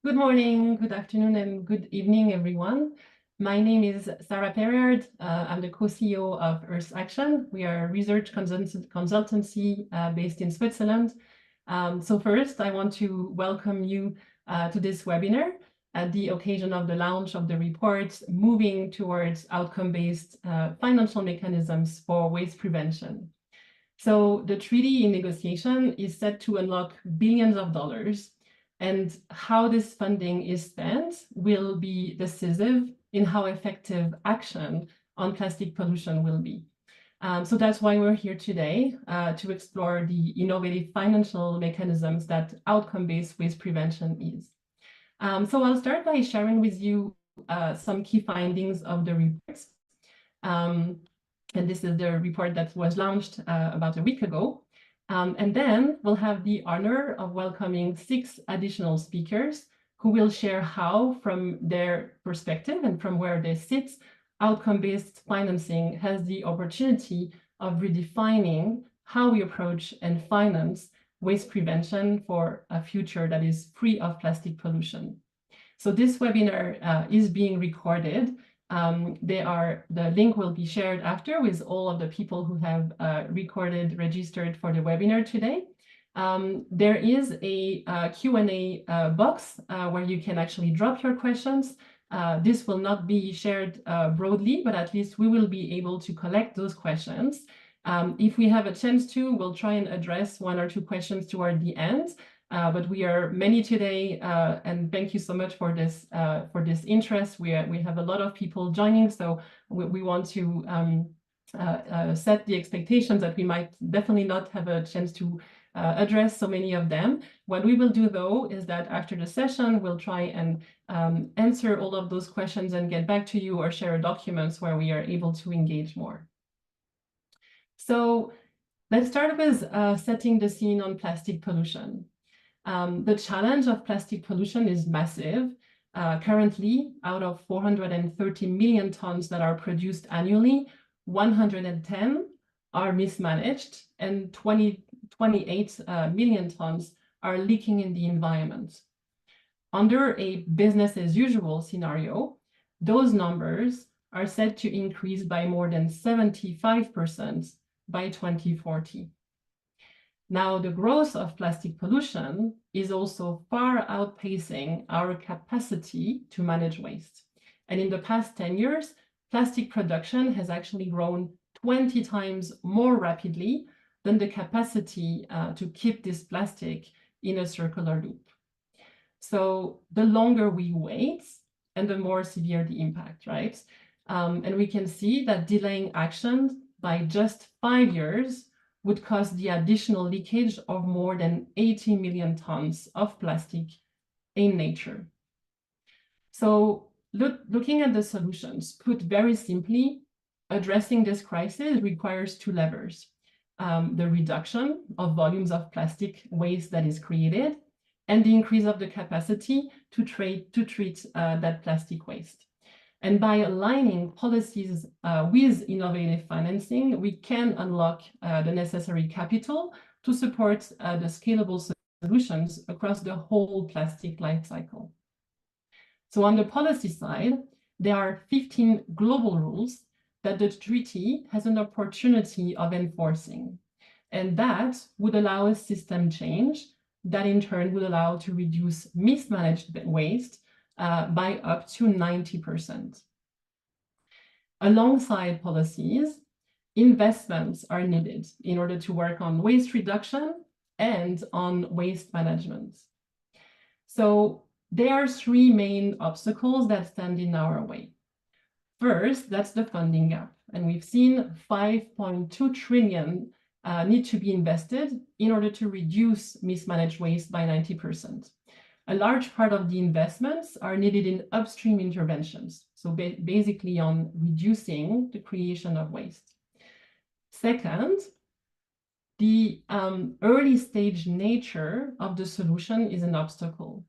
Good morning, good afternoon, and good evening, everyone. My name is Sarah Perriard. I'm the co-CEO of Earth Action. We are a research consultancy based in Switzerland. So first, I want to welcome you to this webinar at the occasion of the launch of the report, Moving Towards Outcome-Based Financial Mechanisms for Waste Prevention. So the treaty in negotiation is set to unlock billions of dollars, and how this funding is spent will be decisive in how effective action on plastic pollution will be. So that's why we're here today, to explore the innovative financial mechanisms that outcome-based waste prevention is. So I'll start by sharing with you some key findings of the reports. And this is the report that was launched about a week ago. And then we'll have the honor of welcoming 6 additional speakers who will share how, from their perspective and from where they sit, outcome-based financing has the opportunity of redefining how we approach and finance waste prevention for a future that is free of plastic pollution. So this webinar is being recorded. The link will be shared after with all of the people who have registered for the webinar today. There is a Q&A box where you can actually drop your questions. This will not be shared broadly, but at least we will be able to collect those questions. If we have a chance to, we'll try and address 1 or 2 questions toward the end. But we are many today, and thank you so much for this interest. We have a lot of people joining, so we want to set the expectations that we might definitely not have a chance to address so many of them. What we will do, though, is that after the session, we'll try and answer all of those questions and get back to you or share documents where we are able to engage more. So let's start with setting the scene on plastic pollution. The challenge of plastic pollution is massive. Currently, out of 430 million tons that are produced annually, 110 are mismanaged, and 28 million tons are leaking in the environment. Under a business as usual scenario, those numbers are set to increase by more than 75% by 2040. Now, the growth of plastic pollution is also far outpacing our capacity to manage waste. And in the past 10 years, plastic production has actually grown 20 times more rapidly than the capacity to keep this plastic in a circular loop. So the longer we wait, and the more severe the impact, right? And we can see that delaying action by just 5 years would cause the additional leakage of more than 80 million tons of plastic in nature. So looking at the solutions, put very simply, addressing this crisis requires 2 levers. The reduction of volumes of plastic waste that is created, and the increase of the capacity to treat that plastic waste. And by aligning policies with innovative financing, we can unlock the necessary capital to support the scalable solutions across the whole plastic life cycle. So on the policy side, there are 15 global rules that the treaty has an opportunity of enforcing. And that would allow a system change that in turn would allow to reduce mismanaged waste by up to 90%. Alongside policies, investments are needed in order to work on waste reduction and on waste management. So there are 3 main obstacles that stand in our way. First, that's the funding gap. And we've seen 5.2 trillion need to be invested in order to reduce mismanaged waste by 90%. A large part of the investments are needed in upstream interventions, so basically on reducing the creation of waste. Second, the early stage nature of the solution is an obstacle,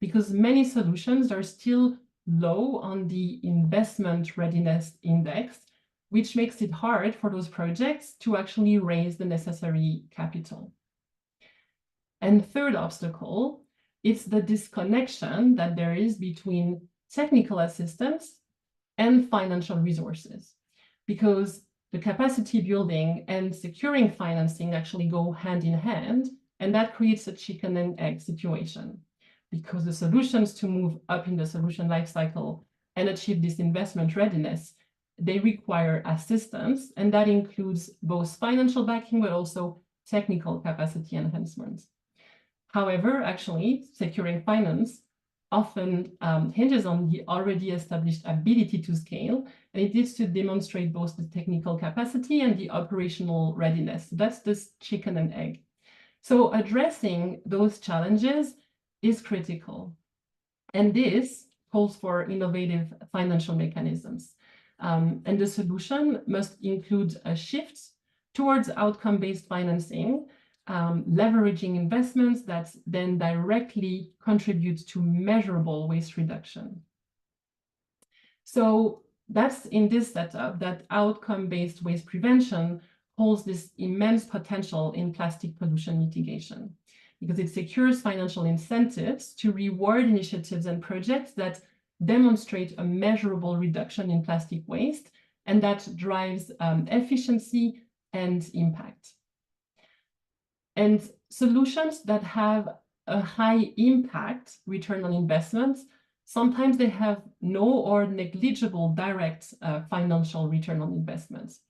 because many solutions are still low on the investment readiness index, which makes it hard for those projects to actually raise the necessary capital. And third obstacle it's the disconnection that there is between technical assistance and financial resources, because the capacity building and securing financing actually go hand in hand, and that creates a chicken and egg situation, because the solutions to move up in the solution lifecycle and achieve this investment readiness, they require assistance, and that includes both financial backing, but also technical capacity enhancements. However, actually, securing finance often hinges on the already established ability to scale, and it needs to demonstrate both the technical capacity and the operational readiness. So that's this chicken and egg. So addressing those challenges is critical. And this calls for innovative financial mechanisms. And the solution must include a shift towards outcome-based financing, leveraging investments that then directly contribute to measurable waste reduction. So that's in this setup that outcome-based waste prevention holds this immense potential in plastic pollution mitigation, because it secures financial incentives to reward initiatives and projects that demonstrate a measurable reduction in plastic waste, and that drives efficiency and impact. And solutions that have a high impact return on investment, sometimes they have no or negligible direct financial return on investments.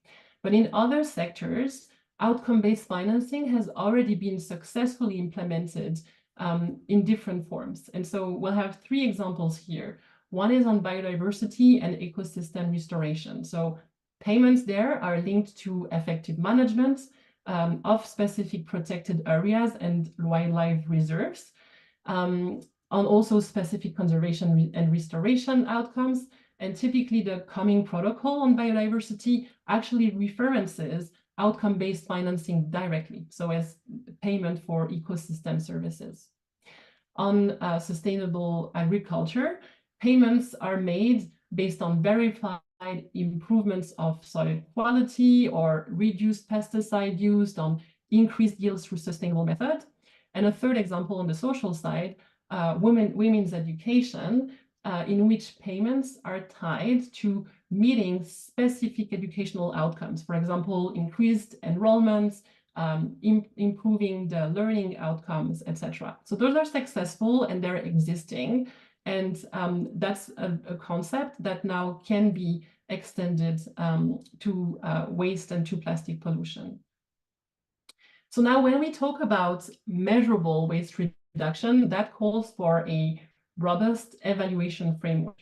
But in other sectors, outcome-based financing has already been successfully implemented in different forms. And so we'll have three examples here. One is on biodiversity and ecosystem restoration. So payments there are linked to effective management of specific protected areas and wildlife reserves, on also specific conservation and restoration outcomes. And typically the coming protocol on biodiversity actually references outcome-based financing directly, so as payment for ecosystem services. On sustainable agriculture, payments are made based on verified improvements of soil quality or reduced pesticide use, on increased yields through sustainable method. And a third example on the social side, women's education, in which payments are tied to meeting specific educational outcomes. For example, increased enrollments, improving the learning outcomes, etc. So those are successful and they're existing. And that's a concept that now can be extended to waste and to plastic pollution. So now when we talk about measurable waste reduction, that calls for a robust evaluation framework,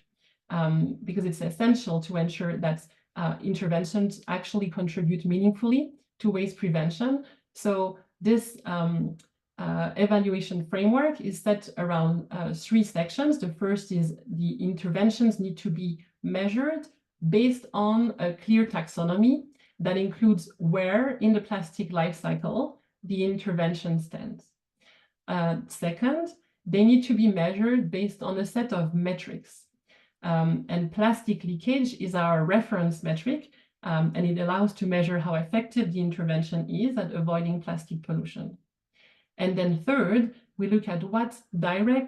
because it's essential to ensure that interventions actually contribute meaningfully to waste prevention. So this evaluation framework is set around three sections. The first is the interventions need to be measured based on a clear taxonomy that includes where in the plastic life cycle the intervention stands. Second, they need to be measured based on a set of metrics. And plastic leakage is our reference metric, and it allows to measure how effective the intervention is at avoiding plastic pollution. And then third, we look at what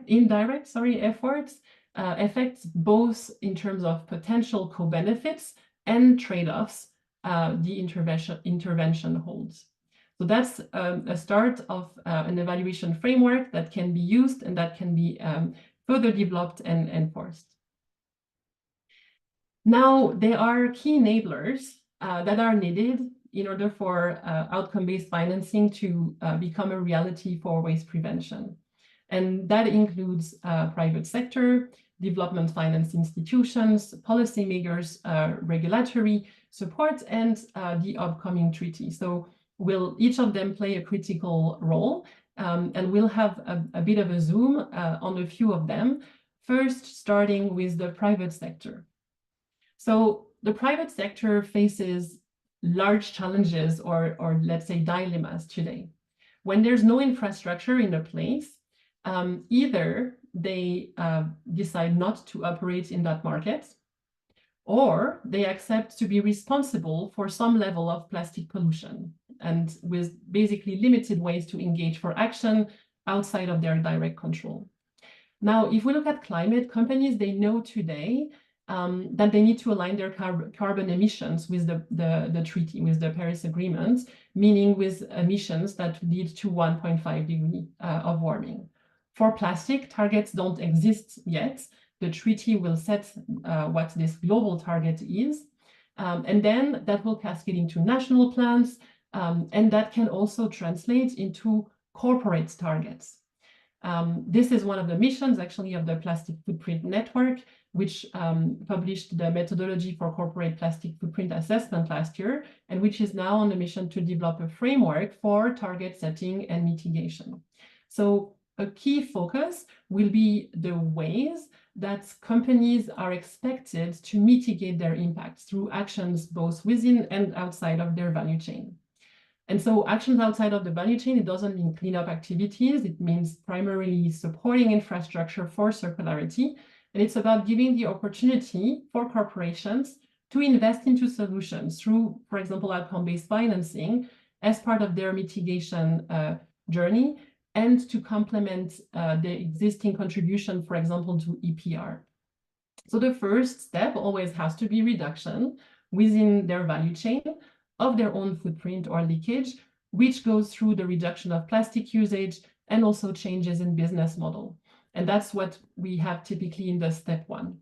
indirect efforts affects both in terms of potential co-benefits and trade-offs the intervention holds. So that's a start of an evaluation framework that can be used and that can be further developed and enforced. Now, there are key enablers that are needed in order for outcome-based financing to become a reality for waste prevention. And that includes private sector, development finance institutions, policymakers, regulatory support, and the upcoming treaty. So will each of them play a critical role? And we'll have a bit of a zoom on a few of them. First, starting with the private sector. So the private sector faces large challenges or let's say dilemmas today. When there's no infrastructure in a place, either they decide not to operate in that market, or they accept to be responsible for some level of plastic pollution, and with basically limited ways to engage for action outside of their direct control. Now, if we look at climate, companies, they know today that they need to align their carbon emissions with the treaty, with the Paris Agreement, meaning with emissions that lead to 1.5 degree of warming. For plastic, targets don't exist yet. The treaty will set what this global target is, and then that will cascade into national plans, and that can also translate into corporate targets. This is one of the missions, actually, of the Plastic Footprint Network, which published the methodology for corporate plastic footprint assessment last year, and which is now on a mission to develop a framework for target setting and mitigation. So a key focus will be the ways that companies are expected to mitigate their impacts through actions both within and outside of their value chain. And so actions outside of the value chain, it doesn't mean cleanup activities. It means primarily supporting infrastructure for circularity. And it's about giving the opportunity for corporations to invest into solutions through, for example, outcome-based financing as part of their mitigation journey, and to complement the existing contribution, for example, to EPR. So the first step always has to be reduction within their value chain of their own footprint or leakage, which goes through the reduction of plastic usage and also changes in business model. And that's what we have typically in the step one.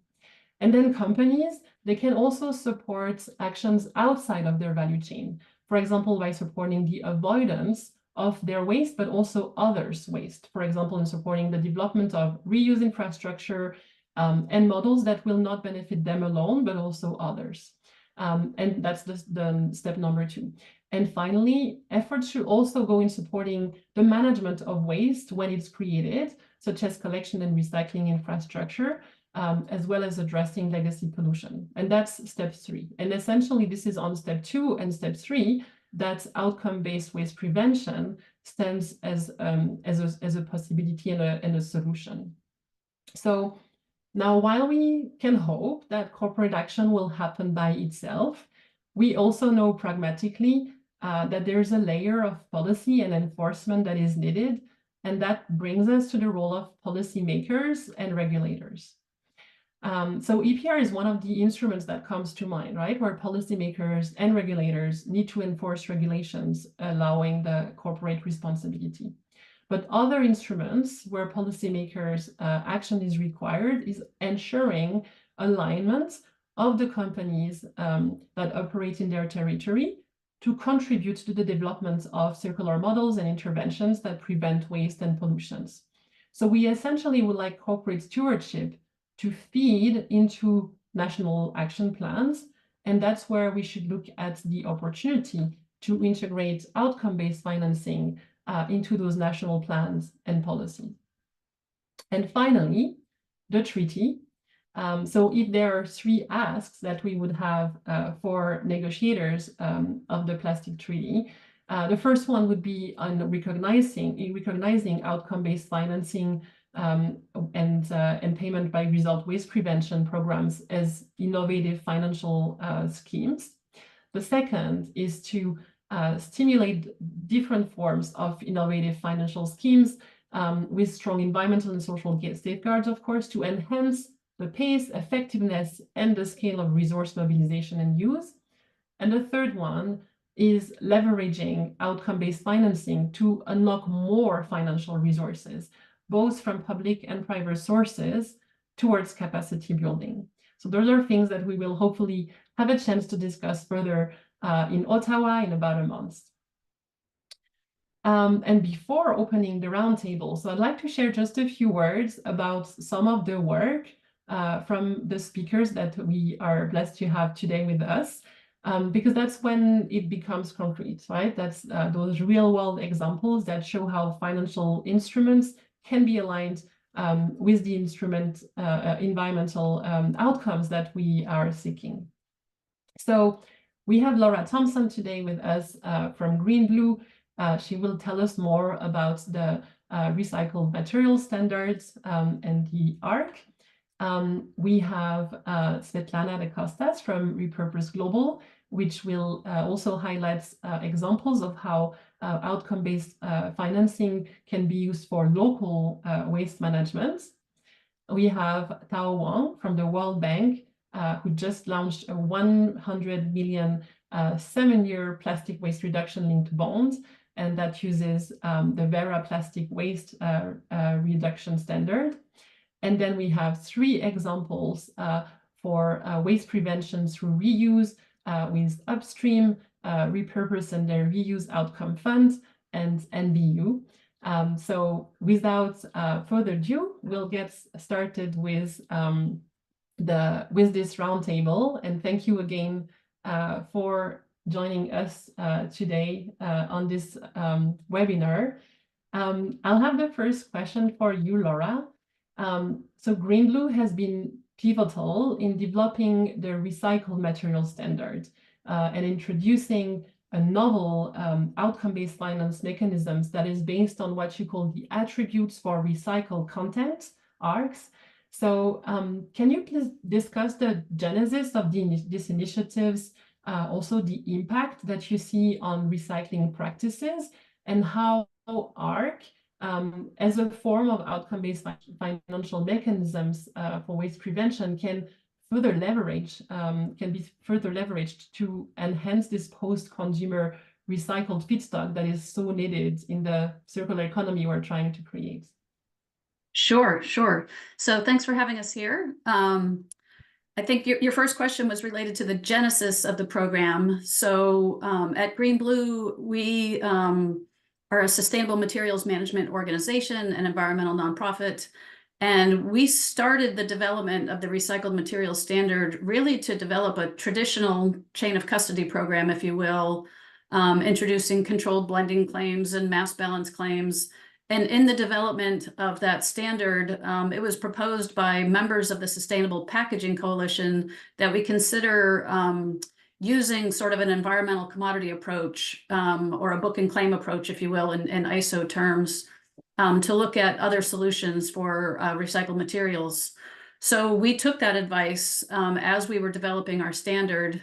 And then companies, they can also support actions outside of their value chain. For example, by supporting the avoidance of their waste, but also others' waste. For example, in supporting the development of reuse infrastructure and models that will not benefit them alone, but also others. And that's the step number two. And finally, efforts should also go in supporting the management of waste when it's created, such as collection and recycling infrastructure, as well as addressing legacy pollution. And that's step three. And essentially, this is on step two and step three that outcome-based waste prevention stands as a possibility and a solution. So now, while we can hope that corporate action will happen by itself, we also know pragmatically that there's a layer of policy and enforcement that is needed, and that brings us to the role of policymakers and regulators. So EPR is one of the instruments that comes to mind, right, where policymakers and regulators need to enforce regulations allowing the corporate responsibility. But other instruments where policymakers' action is required is ensuring alignment of the companies that operate in their territory to contribute to the development of circular models and interventions that prevent waste and pollutions. So we essentially would like corporate stewardship to feed into national action plans, and that's where we should look at the opportunity to integrate outcome-based financing into those national plans and policies. And finally, the treaty. So if there are three asks that we would have for negotiators of the plastic treaty, the first one would be on recognizing outcome-based financing and payment by result waste prevention programs as innovative financial schemes. The second is to stimulate different forms of innovative financial schemes with strong environmental and social safeguards, of course, to enhance the pace, effectiveness, and the scale of resource mobilization and use. And the third one is leveraging outcome-based financing to unlock more financial resources, both from public and private sources towards capacity building. So those are things that we will hopefully have a chance to discuss further in Ottawa in about a month. And before opening the roundtable, so I'd like to share just a few words about some of the work from the speakers that we are blessed to have today with us, because that's when it becomes concrete, right? That's those real-world examples that show how financial instruments can be aligned with the environmental outcomes that we are seeking. So we have Laura Thompson today with us from Green Blue. She will tell us more about the recycled material standards and the ARC. We have Svetlana de Costas from Repurpose Global, which will also highlight examples of how outcome-based financing can be used for local waste management. we have Tao Wang from the World Bank, who just launched a 100 million 7-year plastic waste reduction linked bond, and that uses the Vera plastic waste reduction standard. And then we have 3 examples for waste prevention through reuse with Upstream, Repurpose and their Reuse Outcome Fund, and NBU. So without further ado, we'll get started with this roundtable. And thank you again for joining us today on this webinar. I'll have the first question for you, Laura. So Green-Blue has been pivotal in developing the recycled material standard and introducing a novel outcome-based finance mechanisms that is based on what you call the attributes for recycled content, ARCs. So can you please discuss the genesis of these initiatives, also the impact that you see on recycling practices, and how ARC, as a form of outcome-based financial mechanisms for waste prevention, can further leverage, can be further leveraged to enhance this post-consumer recycled feedstock that is so needed in the circular economy we're trying to create? Sure. So thanks for having us here. I think your first question was related to the genesis of the program. So at Green-Blue, we are a sustainable materials management organization, an environmental nonprofit. And we started the development of the recycled materials standard really to develop a traditional chain of custody program, if you will, introducing controlled blending claims and mass balance claims. And in the development of that standard, it was proposed by members of the Sustainable Packaging Coalition that we consider using sort of an environmental commodity approach, or a book and claim approach, if you will, in ISO terms, to look at other solutions for recycled materials. So we took that advice as we were developing our standard.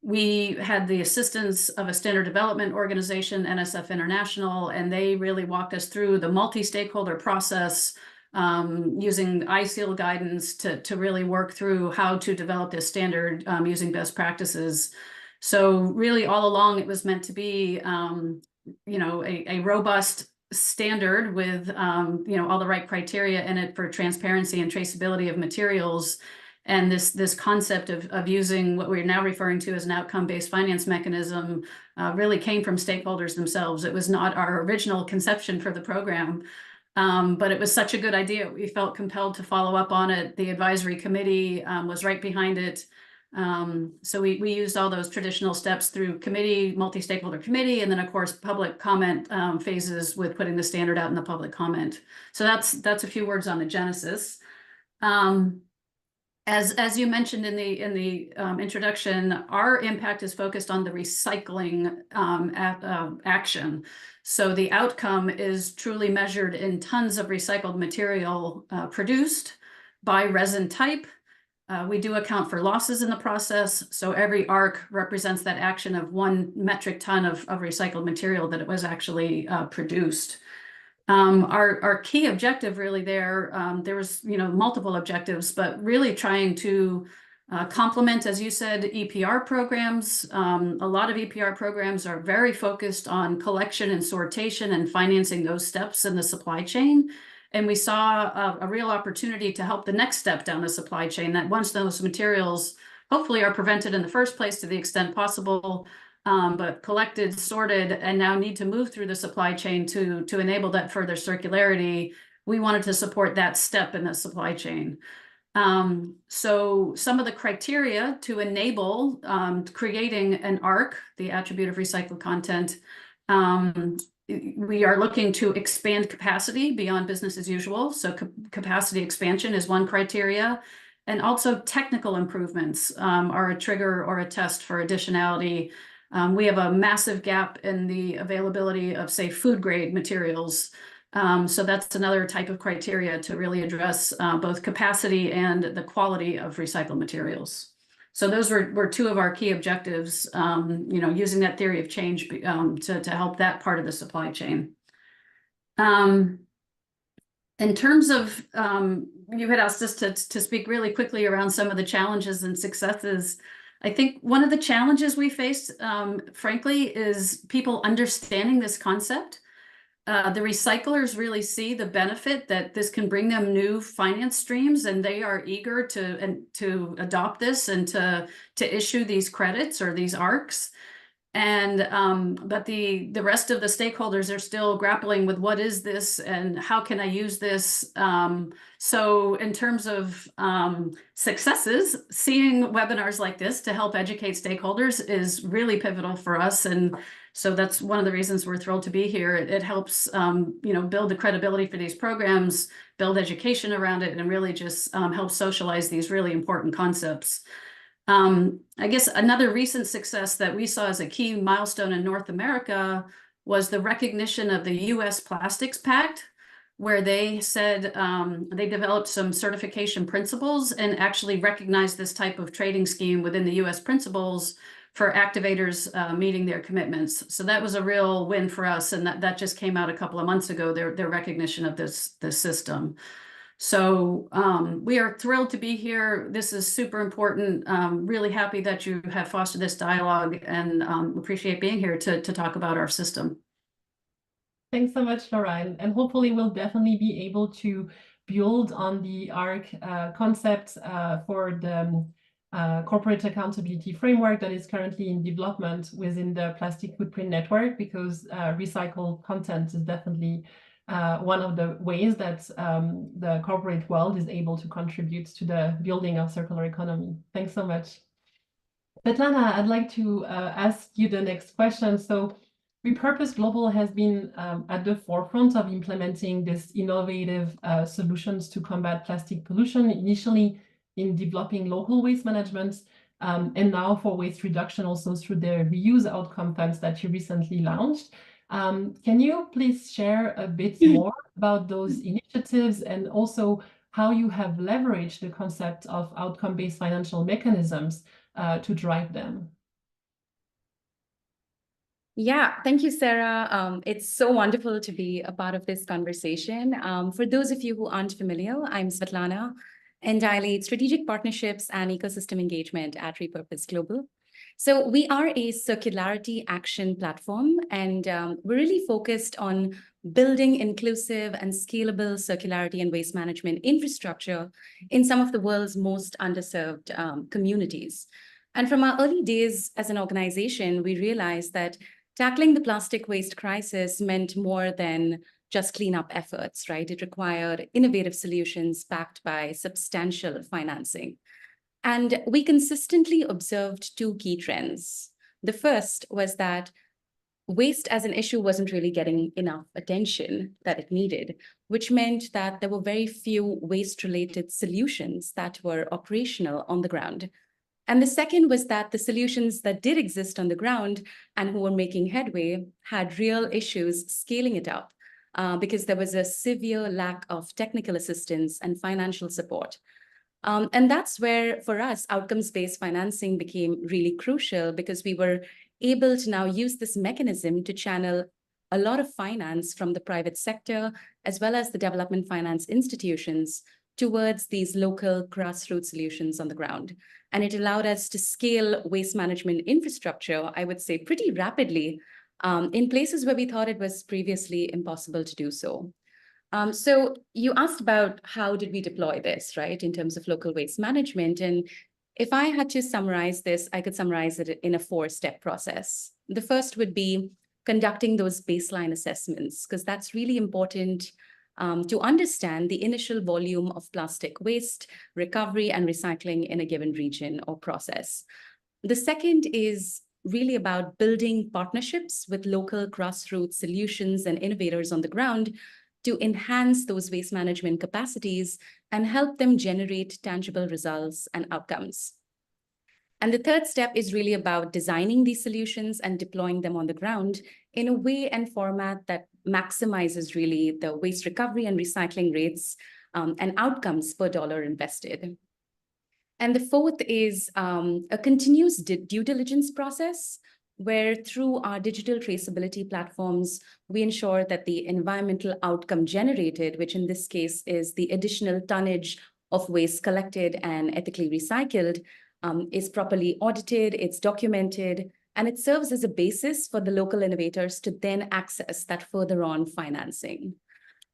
We had the assistance of a standard development organization, NSF International, and they really walked us through the multi-stakeholder process using ISEAL guidance to really work through how to develop this standard using best practices. So really all along it was meant to be a robust standard with all the right criteria in it for transparency and traceability of materials. And this concept of using what we're now referring to as an outcome-based finance mechanism really came from stakeholders themselves. It was not our original conception for the program, but it was such a good idea. We felt compelled to follow up on it. The advisory committee was right behind it. So we used all those traditional steps through committee, multi-stakeholder committee, and then of course public comment phases with putting the standard out in the public comment. So that's a few words on the genesis. As you mentioned in the introduction, our impact is focused on the recycling action. So the outcome is truly measured in tons of recycled material produced by resin type. We do account for losses in the process. So every ARC represents that action of 1 metric ton of recycled material that it was actually produced. Our key objective really there was multiple objectives, but really trying to complement, as you said, EPR programs. A lot of EPR programs are very focused on collection and sortation and financing those steps in the supply chain. And we saw a real opportunity to help the next step down the supply chain, that once those materials hopefully are prevented in the first place to the extent possible, but collected, sorted, and now need to move through the supply chain to enable that further circularity, we wanted to support that step in the supply chain. So some of the criteria to enable creating an ARC, the attribute of recycled content, we are looking to expand capacity beyond business as usual. So capacity expansion is one criteria. And also technical improvements are a trigger or a test for additionality. We have a massive gap in the availability of, say, food grade materials. So that's another type of criteria to really address both capacity and the quality of recycled materials. So those were 2 of our key objectives, using that theory of change to help that part of the supply chain. In terms of, you had asked us to speak really quickly around some of the challenges and successes. I think one of the challenges we faced, frankly, is people understanding this concept. The recyclers really see the benefit that this can bring them new finance streams, and they are eager to adopt this and to issue these credits or these ARCs. And but the rest of the stakeholders are still grappling with what is this and how can I use this. So in terms of successes, seeing webinars like this to help educate stakeholders is really pivotal for us. And so that's one of the reasons we're thrilled to be here. It helps build the credibility for these programs, build education around it, and really just help socialize these really important concepts. I guess another recent success that we saw as a key milestone in North America was the recognition of the U.S. Plastics Pact, where they said they developed some certification principles and actually recognized this type of trading scheme within the U.S. principles for activators meeting their commitments. So that was a real win for us, and that just came out a couple of months ago, their recognition of this system. So we are thrilled to be here. This is super important. Really happy that you have fostered this dialogue, and appreciate being here to talk about our system. Thanks so much, Laura. And hopefully we'll definitely be able to build on the ARC concept for the corporate accountability framework that is currently in development within the Plastic Footprint Network, because recycled content is definitely one of the ways that the corporate world is able to contribute to the building of circular economy. Thanks so much. Svetlana, I'd like to ask you the next question. So Repurpose Global has been at the forefront of implementing these innovative solutions to combat plastic pollution, initially in developing local waste management, and now for waste reduction also through the reuse outcome funds that you recently launched. Can you please share a bit more about those initiatives and also how you have leveraged the concept of outcome-based financial mechanisms to drive them? Yeah, thank you, Sarah. It's so wonderful to be a part of this conversation. For those of you who aren't familiar, I'm Svetlana, and I lead strategic partnerships and ecosystem engagement at Repurpose Global. So we are a circularity action platform, and we're really focused on building inclusive and scalable circularity and waste management infrastructure in some of the world's most underserved communities. And from our early days as an organization, we realized that tackling the plastic waste crisis meant more than just cleanup efforts, right? It required innovative solutions backed by substantial financing. And we consistently observed two key trends. The first was that waste as an issue wasn't really getting enough attention that it needed, which meant that there were very few waste-related solutions that were operational on the ground. And the second was that the solutions that did exist on the ground and who were making headway had real issues scaling it up because there was a severe lack of technical assistance and financial support. And that's where, for us, outcomes-based financing became really crucial, because we were able to now use this mechanism to channel a lot of finance from the private sector, as well as the development finance institutions, towards these local grassroots solutions on the ground. And it allowed us to scale waste management infrastructure, I would say, pretty rapidly in places where we thought it was previously impossible to do so. So you asked about how did we deploy this, right, in terms of local waste management. And if I had to summarize this, I could summarize it in a 4-step process. The first would be conducting those baseline assessments, because that's really important to understand the initial volume of plastic waste, recovery, and recycling in a given region or process. The second is really about building partnerships with local grassroots solutions and innovators on the ground to enhance those waste management capacities and help them generate tangible results and outcomes. And the third step is really about designing these solutions and deploying them on the ground in a way and format that maximizes really the waste recovery and recycling rates and outcomes per dollar invested. And the fourth is a continuous due diligence process, where through our digital traceability platforms, we ensure that the environmental outcome generated, which in this case is the additional tonnage of waste collected and ethically recycled, is properly audited, it's documented, and it serves as a basis for the local innovators to then access that further on financing.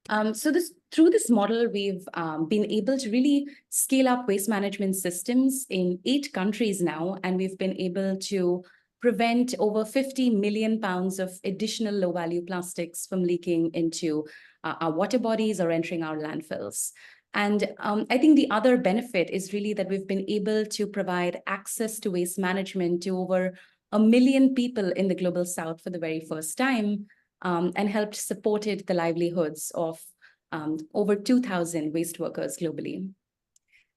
Through this model, we've been able to really scale up waste management systems in 8 countries now, and we've been able to prevent over 50 million pounds of additional low-value plastics from leaking into our water bodies or entering our landfills. And I think the other benefit is really that we've been able to provide access to waste management to over 1 million people in the Global South for the very first time, and helped supported the livelihoods of over 2,000 waste workers globally.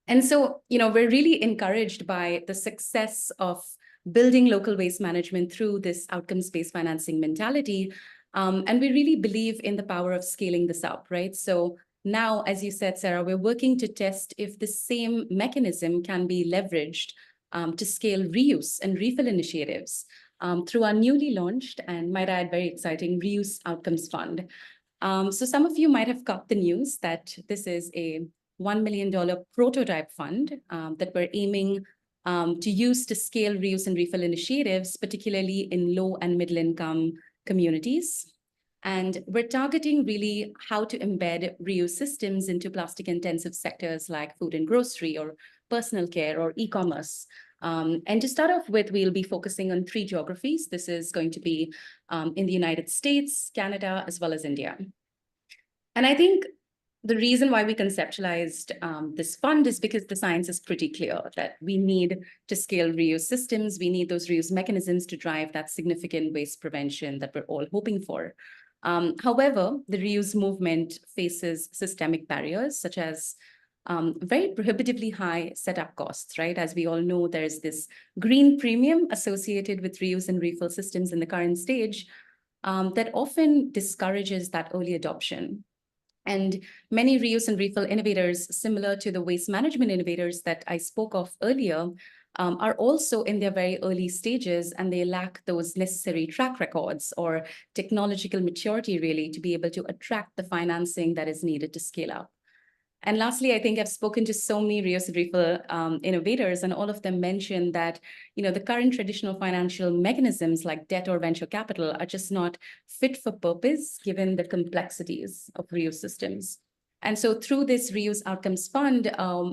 And so, we're really encouraged by the success of building local waste management through this outcomes-based financing mentality. And we really believe in the power of scaling this up, right? So now, as you said, Sarah, we're working to test if the same mechanism can be leveraged to scale reuse and refill initiatives through our newly launched, and might add, very exciting, Reuse Outcomes Fund. So some of you might have got the news that this is a $1 million prototype fund that we're aiming to use to scale reuse and refill initiatives, particularly in low and middle income communities. And we're targeting really how to embed reuse systems into plastic intensive sectors like food and grocery or personal care or e-commerce. And to start off with, we'll be focusing on 3 geographies. This is going to be in the United States, Canada, as well as India. And I think the reason why we conceptualized this fund is because the science is pretty clear that we need to scale reuse systems. We need those reuse mechanisms to drive that significant waste prevention that we're all hoping for. However, the reuse movement faces systemic barriers, such as very prohibitively high setup costs, right? As we all know, there's this green premium associated with reuse and refill systems in the current stage that often discourages that early adoption. And many reuse and refill innovators, similar to the waste management innovators that I spoke of earlier, are also in their very early stages, and they lack those necessary track records or technological maturity, really, to be able to attract the financing that is needed to scale up. And lastly, I think I've spoken to so many reuse and refill innovators, and all of them mentioned that the current traditional financial mechanisms like debt or venture capital are just not fit for purpose, given the complexities of reuse systems. And so through this Reuse Outcomes Fund,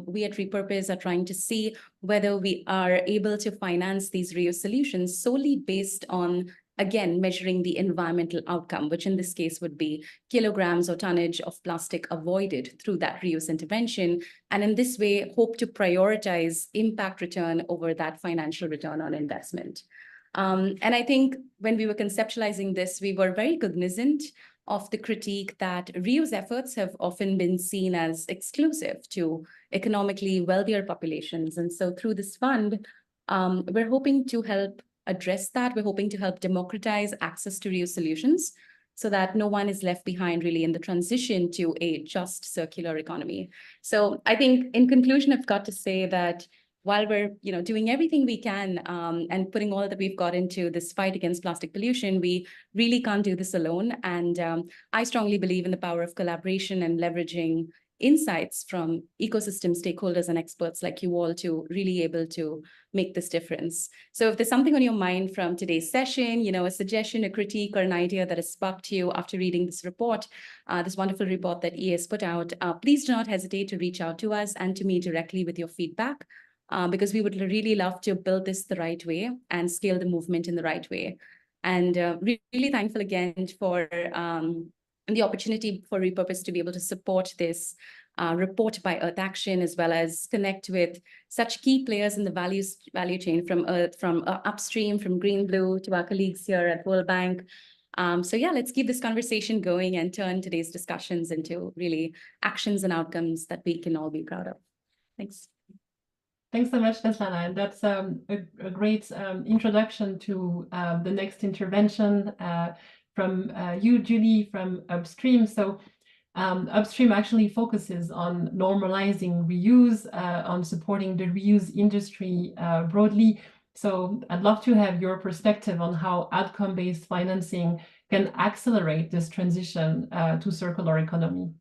we at Repurpose are trying to see whether we are able to finance these reuse solutions solely based on, again, measuring the environmental outcome, which in this case would be kilograms or tonnage of plastic avoided through that reuse intervention. And in this way, hope to prioritize impact return over that financial return on investment. And I think when we were conceptualizing this, we were very cognizant of the critique that reuse efforts have often been seen as exclusive to economically wealthier populations. And so through this fund, we're hoping to help address that. We're hoping to help democratize access to reuse solutions so that no one is left behind really in the transition to a just circular economy. So I think in conclusion, I've got to say that while we're doing everything we can and putting all that we've got into this fight against plastic pollution, we really can't do this alone. And I strongly believe in the power of collaboration and leveraging insights from ecosystem stakeholders and experts like you all to really able to make this difference. So if there's something on your mind from today's session, a suggestion, a critique, or an idea that has sparked you after reading this report, this wonderful report that EA has put out, please do not hesitate to reach out to us and to me directly with your feedback. Because we would really love to build this the right way and scale the movement in the right way. And really thankful again for the opportunity for Repurpose to be able to support this report by Earth Action, as well as connect with such key players in the value chain from upstream, from Green Blue to our colleagues here at World Bank. So yeah, let's keep this conversation going and turn today's discussions into really actions and outcomes that we can all be proud of. Thanks. Thanks so much, Svetlana. And that's a great introduction to the next intervention from you, Julie, from Upstream. So Upstream actually focuses on normalizing reuse, on supporting the reuse industry broadly, So I'd love to have your perspective on how outcome-based financing can accelerate this transition to circular economy.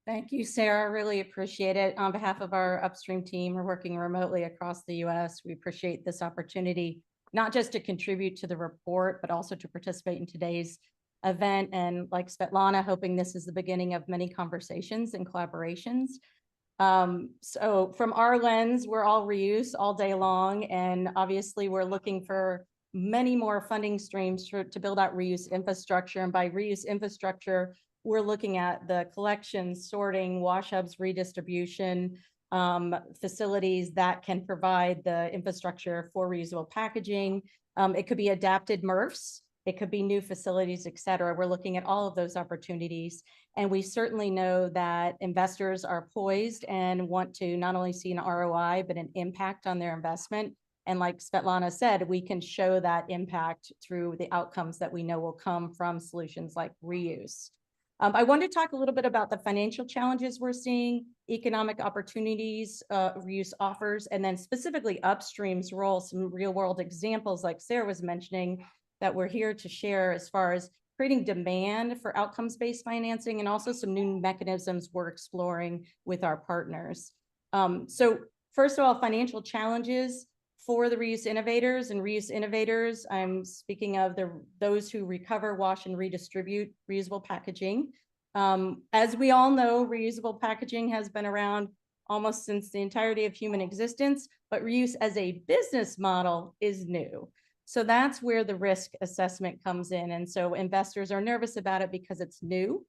Thank you, Sarah. Really appreciate it. On behalf of our upstream team, we're working remotely across the U.S. We appreciate this opportunity, not just to contribute to the report, but also to participate in today's event. And like Svetlana, hoping this is the beginning of many conversations and collaborations. So from our lens, we're all reuse all day long. And obviously, we're looking for many more funding streams to build out reuse infrastructure. And by reuse infrastructure, we're looking at the collection, sorting, wash ups, redistribution facilities that can provide the infrastructure for reusable packaging. It could be adapted MRFs, it could be new facilities, et cetera. We're looking at all of those opportunities. And we certainly know that investors are poised and want to not only see an ROI, but an impact on their investment. And like Svetlana said, we can show that impact through the outcomes that we know will come from solutions like reuse. I wanted to talk a little bit about the financial challenges we're seeing, economic opportunities, reuse offers, and then specifically upstream's role, some real world examples like Sarah was mentioning that we're here to share as far as creating demand for outcomes-based financing and also some new mechanisms we're exploring with our partners. So first of all, financial challenges for the reuse innovators and reuse innovators. I'm speaking of those who recover, wash, and redistribute reusable packaging. As we all know, reusable packaging has been around almost since the entirety of human existence, but reuse as a business model is new. So that's where the risk assessment comes in. And so investors are nervous about it because it's new.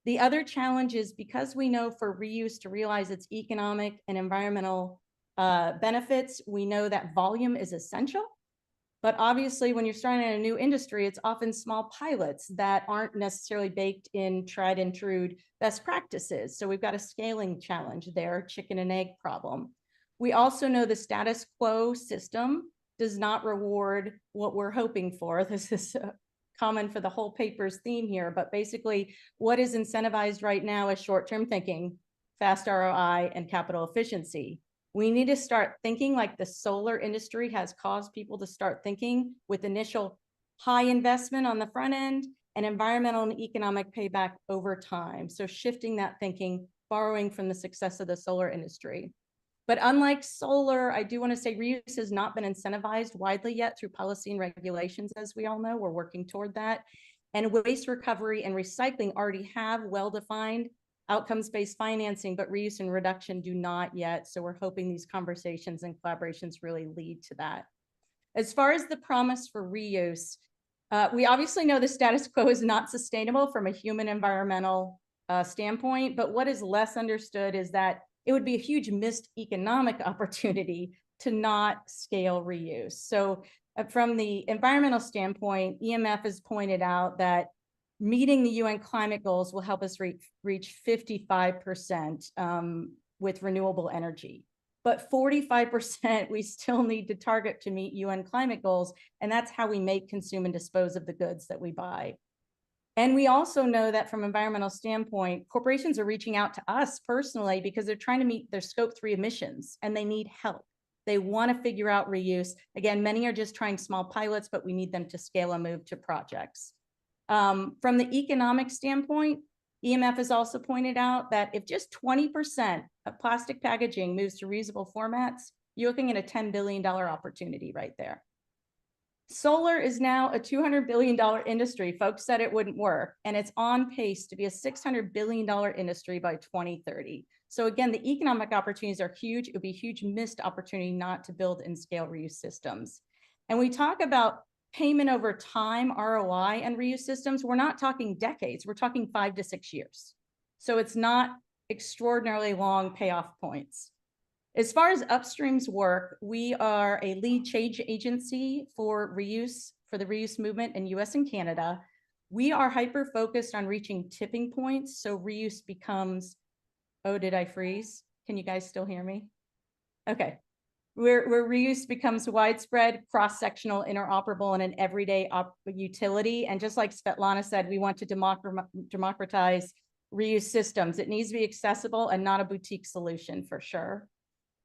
The other challenge is because we know for reuse to realize its economic and environmental benefits, we know that volume is essential. But obviously, when you're starting in a new industry, it's often small pilots that aren't necessarily baked in tried and true best practices. So we've got a scaling challenge there, chicken and egg problem. We also know the status quo system does not reward what we're hoping for. This is common for the whole paper's theme here, but basically what is incentivized right now is short-term thinking, fast ROI, and capital efficiency. We need to start thinking like the solar industry has caused people to start thinking with initial high investment on the front end and environmental and economic payback over time. So shifting that thinking, borrowing from the success of the solar industry. But unlike solar, I do want to say reuse has not been incentivized widely yet through policy and regulations, as we all know. We're working toward that. And waste recovery and recycling already have well-defined outcomes-based financing, but reuse and reduction do not yet. So we're hoping these conversations and collaborations really lead to that. As far as the promise for reuse, we obviously know the status quo is not sustainable from a human environmental standpoint, but what is less understood is that it would be a huge missed economic opportunity to not scale reuse. So from the environmental standpoint, EMF has pointed out that meeting the UN climate goals will help us reach 55% with renewable energy. But 45% we still need to target to meet UN climate goals. And that's how we make, consume, and dispose of the goods that we buy. And we also know that from an environmental standpoint, corporations are reaching out to us personally because they're trying to meet their scope 3 emissions and they need help. They want to figure out reuse. Again, many are just trying small pilots, but we need them to scale and move to projects. From the economic standpoint, EMF has also pointed out that if just 20% of plastic packaging moves to reusable formats, you're looking at a $10 billion opportunity right there. Solar is now a $200 billion industry. Folks said it wouldn't work, and it's on pace to be a $600 billion industry by 2030. So again, the economic opportunities are huge. It would be a huge missed opportunity not to build and scale reuse systems. And we talk about payment over time, ROI, and reuse systems. We're not talking decades. We're talking 5 to 6 years. So it's not extraordinarily long payoff points. As far as upstream's work, we are a lead change agency for reuse, for the reuse movement in US and Canada. We are hyper-focused on reaching tipping points. So reuse becomes, oh, did I freeze? Can you guys still hear me? Okay. Where reuse becomes widespread, cross-sectional, interoperable, and an everyday utility. And just like Svetlana said, we want to democratize reuse systems. It needs to be accessible and not a boutique solution for sure.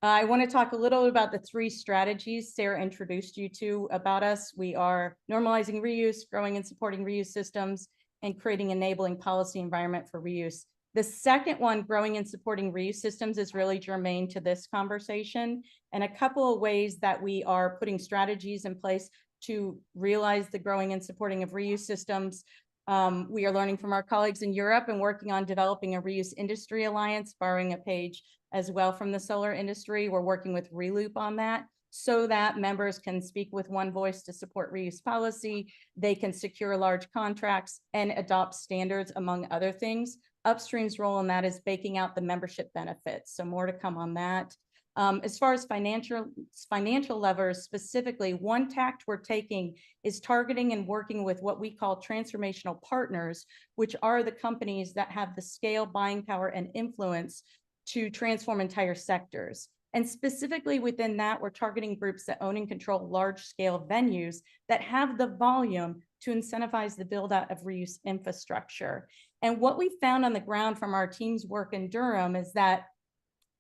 I want to talk a little about the 3 strategies Sarah introduced you to about us. We are normalizing reuse, growing and supporting reuse systems, and creating enabling policy environment for reuse. The second one, growing and supporting reuse systems, is really germane to this conversation, and a couple of ways that we are putting strategies in place to realize the growing and supporting of reuse systems. We are learning from our colleagues in Europe and working on developing a reuse industry alliance, borrowing a page as well from the solar industry. We're working with Reloop on that so that members can speak with one voice to support reuse policy. They can secure large contracts and adopt standards, among other things. Upstream's role in that is baking out the membership benefits. So more to come on that. As far as financial levers specifically, one tact we're taking is targeting and working with what we call transformational partners, which are the companies that have the scale, buying power, and influence to transform entire sectors. And specifically within that, we're targeting groups that own and control large-scale venues that have the volume to incentivize the build-out of reuse infrastructure. And what we found on the ground from our team's work in Durham is that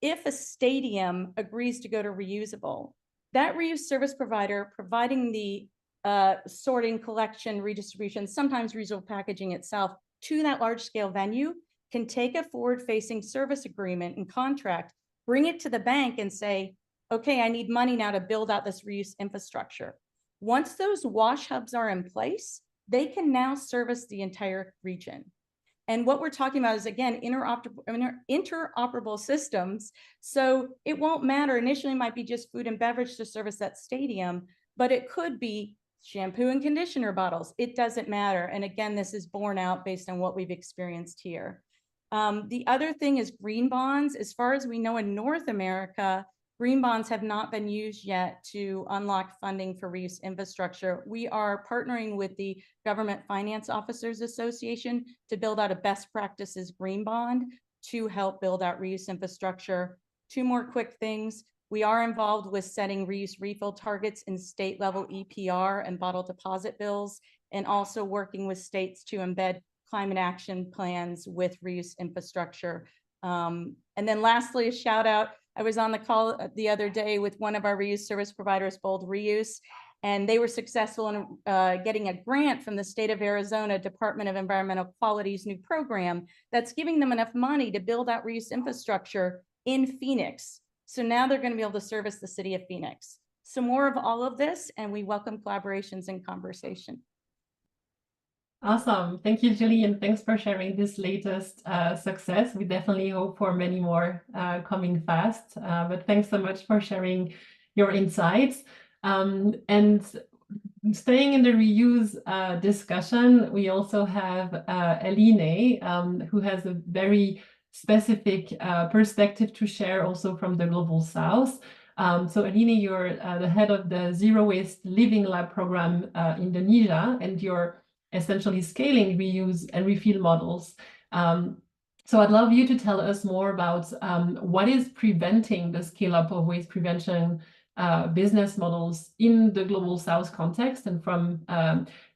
if a stadium agrees to go to reusable, that reuse service provider providing the sorting, collection, redistribution, sometimes reusable packaging itself to that large-scale venue can take a forward-facing service agreement and contract, bring it to the bank and say, okay, I need money now to build out this reuse infrastructure. Once those wash hubs are in place, they can now service the entire region. And what we're talking about is, again, interoperable systems. So it won't matter. Initially, it might be just food and beverage to service that stadium, but it could be shampoo and conditioner bottles. It doesn't matter. And again, this is borne out based on what we've experienced here. The other thing is green bonds. As far as we know in North America, green bonds have not been used yet to unlock funding for reuse infrastructure. We are partnering with the Government Finance Officers Association to build out a best practices green bond to help build out reuse infrastructure. 2 more quick things. We are involved with setting reuse refill targets in state level EPR and bottle deposit bills, and also working with states to embed climate action plans with reuse infrastructure. And then lastly, a shout out. I was on the call the other day with one of our reuse service providers, Bold Reuse, and they were successful in getting a grant from the state of Arizona Department of Environmental Quality's new program that's giving them enough money to build out reuse infrastructure in Phoenix. So now they're going to be able to service the city of Phoenix. So more of all of this, and we welcome collaborations and conversation. Awesome. Thank you, Julie, and thanks for sharing this latest success. We definitely hope for many more coming fast, but thanks so much for sharing your insights. And staying in the reuse discussion, we also have Eline, who has a very specific perspective to share also from the Global South. So Eline, you're the head of the Zero Waste Living Lab program in Indonesia, and you're essentially scaling reuse and refill models. So I'd love you to tell us more about what is preventing the scale up of waste prevention business models in the Global South context, and from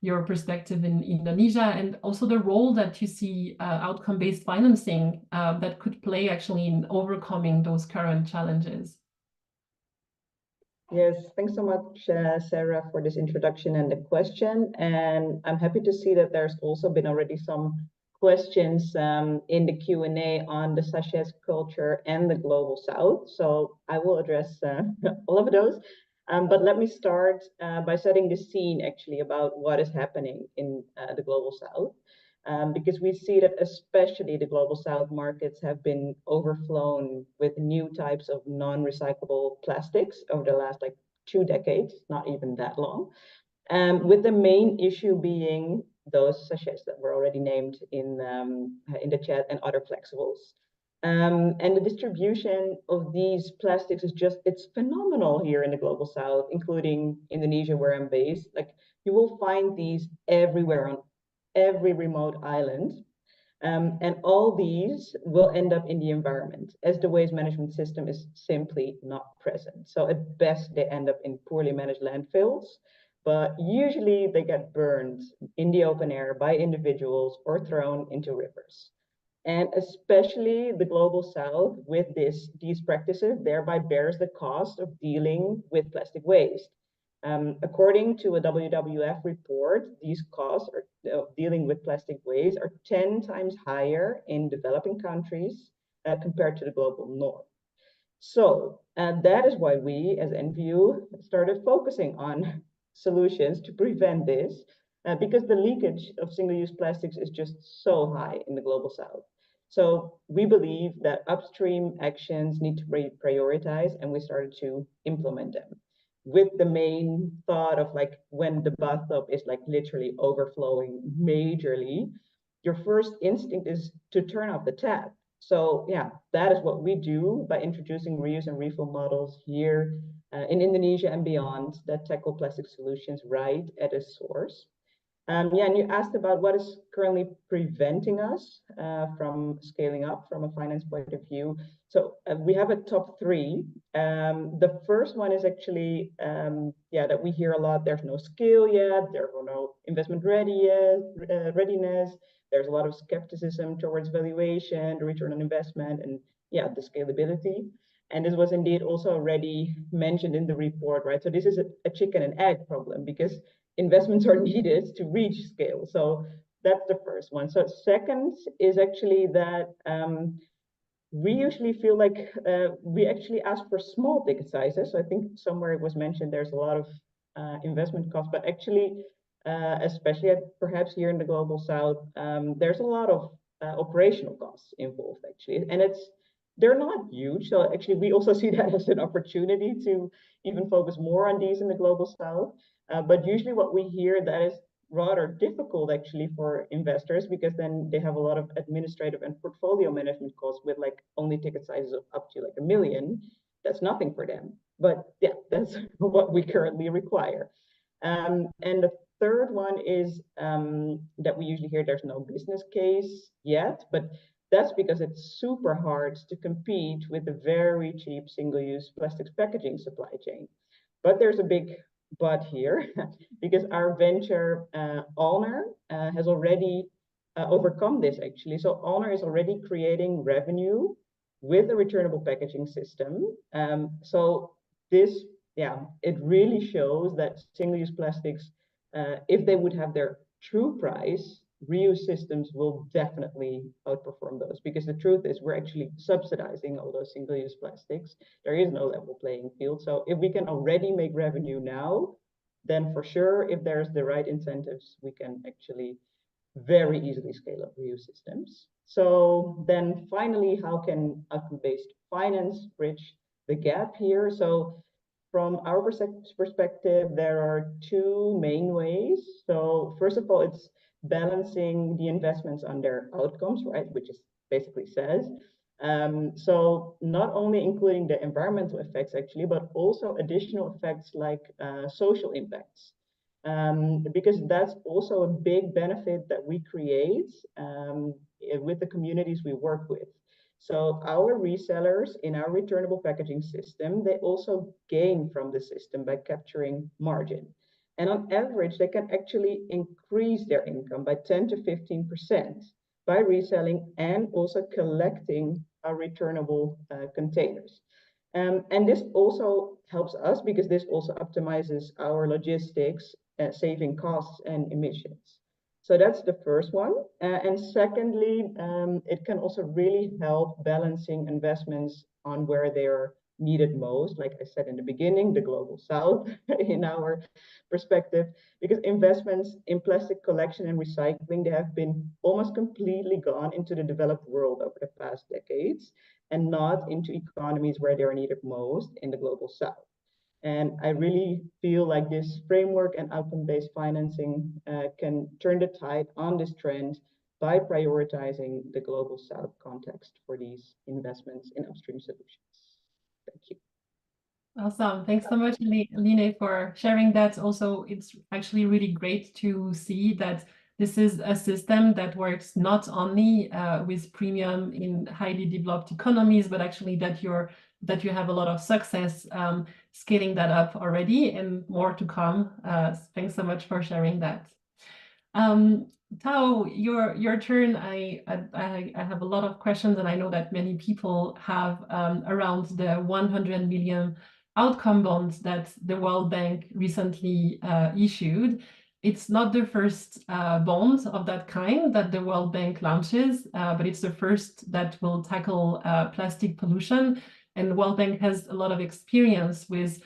your perspective in Indonesia, and also the role that you see outcome-based financing that could play actually in overcoming those current challenges. Yes, thanks so much, Sarah, for this introduction and the question. And I'm happy to see that there's also been already some questions in the Q&A on the sachets culture and the Global South. So I will address all of those. But let me start by setting the scene actually about what is happening in the Global South. Because we see that especially the Global South markets have been overflown with new types of non-recyclable plastics over the last 2 decades, not even that long. With the main issue being those sachets that were already named in the chat and other flexibles. And the distribution of these plastics is it's phenomenal here in the Global South, including Indonesia, where I'm based. You will find these everywhere on every remote island, and all these will end up in the environment as the waste management system is simply not present. So at best, they end up in poorly managed landfills, but usually they get burned in the open air by individuals or thrown into rivers. And especially the global south with these practices thereby bears the cost of dealing with plastic waste. According to a WWF report, these costs of dealing with plastic waste are 10 times higher in developing countries compared to the global norm. So, and that is why we as NVU started focusing on solutions to prevent this, because the leakage of single-use plastics is just so high in the global south. So we believe that upstream actions need to be prioritized, and we started to implement them with the main thought of like when the bathtub is like literally overflowing majorly, your first instinct is to turn off the tap. So yeah, that is what we do by introducing reuse and refill models here in Indonesia and beyond that tackle plastic solutions right at its source. Yeah, and you asked about what is currently preventing us from scaling up from a finance point of view. So we have a top three. The first one is actually, yeah, that we hear a lot. There's no scale yet. There's no investment readiness. There's a lot of skepticism towards valuation, the return on investment, and yeah, the scalability. And this was indeed also already mentioned in the report, right? So this is a chicken and egg problem because investments are needed to reach scale. So that's the first one. So second is actually that we usually feel like we actually ask for small ticket sizes. So I think somewhere it was mentioned there's a lot of investment costs, but actually, especially perhaps here in the global south, there's a lot of operational costs involved actually, and they're not huge. So actually, we also see that as an opportunity to even focus more on these in the global south. But usually what we hear that is rather difficult actually for investors because then they have a lot of administrative and portfolio management costs with like only ticket sizes of up to like $1 million. That's nothing for them. But yeah, that's what we currently require. And the third one is that we usually hear there's no business case yet, but that's because it's super hard to compete with the very cheap single-use plastics packaging supply chain. But there's a big but here, because our venture Allner has already overcome this actually. So Allner is already creating revenue with a returnable packaging system. So this, yeah, it really shows that single-use plastics, if they would have their true price, reuse systems will definitely outperform those, because the truth is we're actually subsidizing all those single-use plastics. There is no level playing field. So if we can already make revenue now, then for sure, if there's the right incentives, we can actually very easily scale up reuse systems. So then finally, how can outcome-based finance bridge the gap here? So from our perspective, there are two main ways. So first of all, it's balancing the investments on their outcomes, right, which is basically says. So not only including the environmental effects actually, but also additional effects like social impacts. Because that's also a big benefit that we create with the communities we work with. So our resellers in our returnable packaging system, they also gain from the system by capturing margin. And on average, they can actually increase their income by 10 to 15% by reselling and also collecting our returnable containers. And this also helps us because this also optimizes our logistics, saving costs and emissions. So that's the first one. And secondly, it can also really help balancing investments on where they are needed most, like I said in the beginning, the global south in our perspective, because investments in plastic collection and recycling, they have been almost completely gone into the developed world over the past decades and not into economies where they are needed most in the global south. And I really feel like this framework and outcome-based financing can turn the tide on this trend by prioritizing the global south context for these investments in upstream solutions. Thank you. Awesome. Thanks so much, Line, for sharing that. Also, it's actually really great to see that this is a system that works not only with premium in highly developed economies, but actually that you have a lot of success scaling that up already and more to come. Thanks so much for sharing that. Tao, your turn. I have a lot of questions, and I know that many people have around the 100 million outcome bonds that the World Bank recently issued. It's not the first bond of that kind that the World Bank launches, but it's the first that will tackle plastic pollution. And the World Bank has a lot of experience with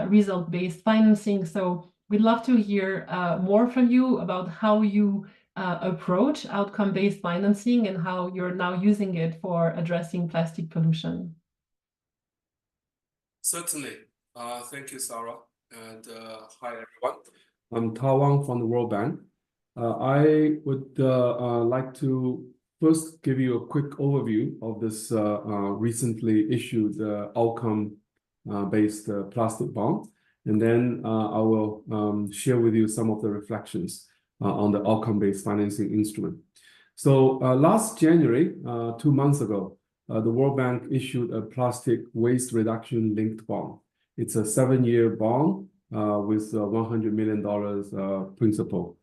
result-based financing. So we'd love to hear more from you about how you approach outcome-based financing and how you're now using it for addressing plastic pollution. Certainly. Thank you, Sarah. And hi, everyone. I'm Tao Wang from the World Bank. I would like to first give you a quick overview of this recently issued outcome-based plastic bond. And then I will share with you some of the reflections on the outcome-based financing instrument. So last January, 2 months ago, the World Bank issued a plastic waste reduction linked bond. It's a 7-year bond with $100 million principal.